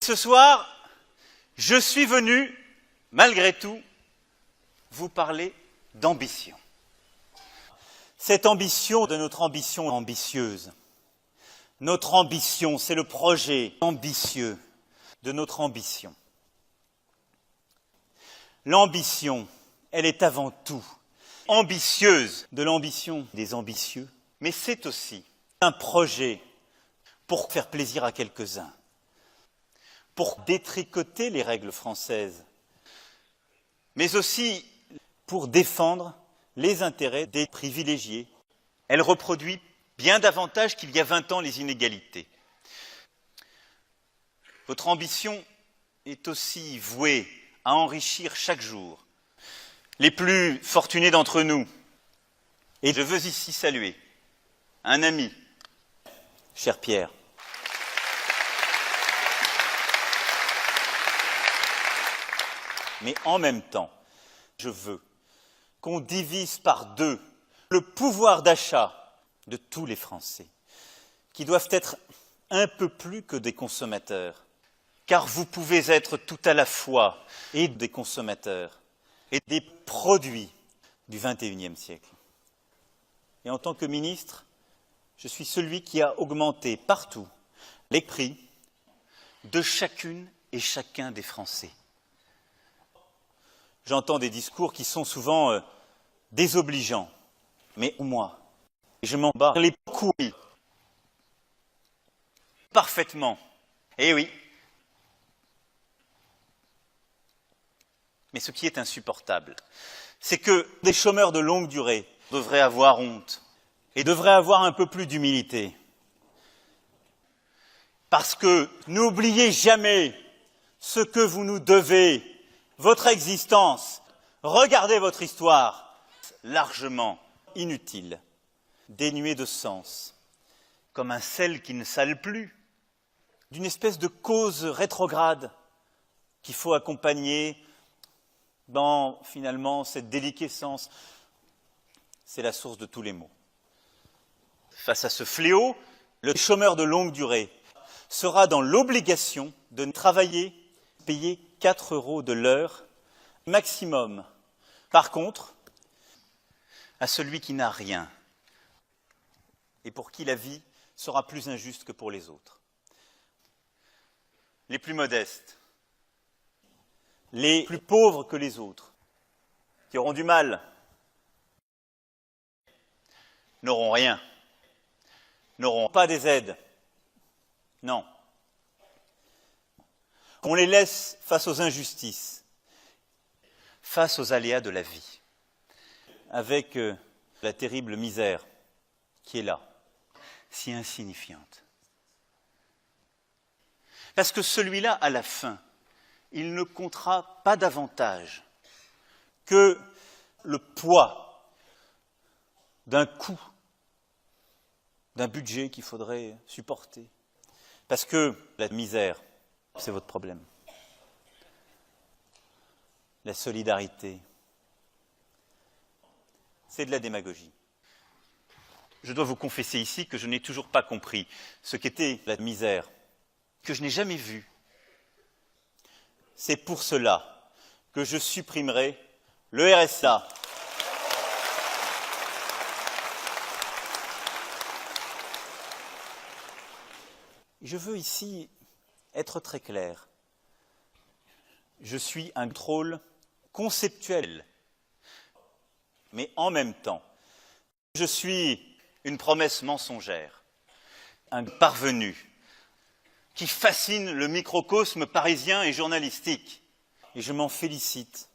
Ce soir, je suis venu, malgré tout, vous parler d'ambition. Cette ambition de notre ambition ambitieuse. Notre ambition, c'est le projet ambitieux de notre ambition. L'ambition, elle est avant tout ambitieuse de l'ambition des ambitieux, mais c'est aussi un projet pour faire plaisir à quelques-uns, pour détricoter les règles françaises, mais aussi pour défendre les intérêts des privilégiés. Elle reproduit bien davantage qu'il y a 20 ans les inégalités. Votre ambition est aussi vouée à enrichir chaque jour les plus fortunés d'entre nous. Et je veux ici saluer un ami, cher Pierre. Mais en même temps, je veux qu'on divise par deux le pouvoir d'achat de tous les Français, qui doivent être un peu plus que des consommateurs, car vous pouvez être tout à la fois et des consommateurs et des produits du XXIe siècle. Et en tant que ministre, je suis celui qui a augmenté partout les prix de chacune et chacun des Français. J'entends des discours qui sont souvent désobligeants, mais moi, je m'en bats les couilles parfaitement. Eh oui. Mais ce qui est insupportable, c'est que des chômeurs de longue durée devraient avoir honte et devraient avoir un peu plus d'humilité. Parce que n'oubliez jamais ce que vous nous devez, votre existence. Regardez votre histoire, largement inutile, dénuée de sens, comme un sel qui ne sale plus, d'une espèce de cause rétrograde qu'il faut accompagner dans, finalement, cette déliquescence. C'est la source de tous les maux. Face à ce fléau, le chômeur de longue durée sera dans l'obligation de travailler, payer 4 € de l'heure maximum. Par contre, à celui qui n'a rien et pour qui la vie sera plus injuste que pour les autres. Les plus modestes, les plus pauvres que les autres, qui auront du mal, n'auront rien, n'auront pas des aides. Non. Qu'on les laisse face aux injustices, face aux aléas de la vie, avec la terrible misère qui est là, si insignifiante. Parce que celui-là, à la fin, il ne comptera pas davantage que le poids d'un coût, d'un budget qu'il faudrait supporter. Parce que la misère, c'est votre problème. La solidarité, c'est de la démagogie. Je dois vous confesser ici que je n'ai toujours pas compris ce qu'était la misère, que je n'ai jamais vue. C'est pour cela que je supprimerai le RSA. Je veux ici être très clair. Je suis un contrôle conceptuel, mais en même temps, je suis une promesse mensongère, un parvenu qui fascine le microcosme parisien et journalistique. Et je m'en félicite.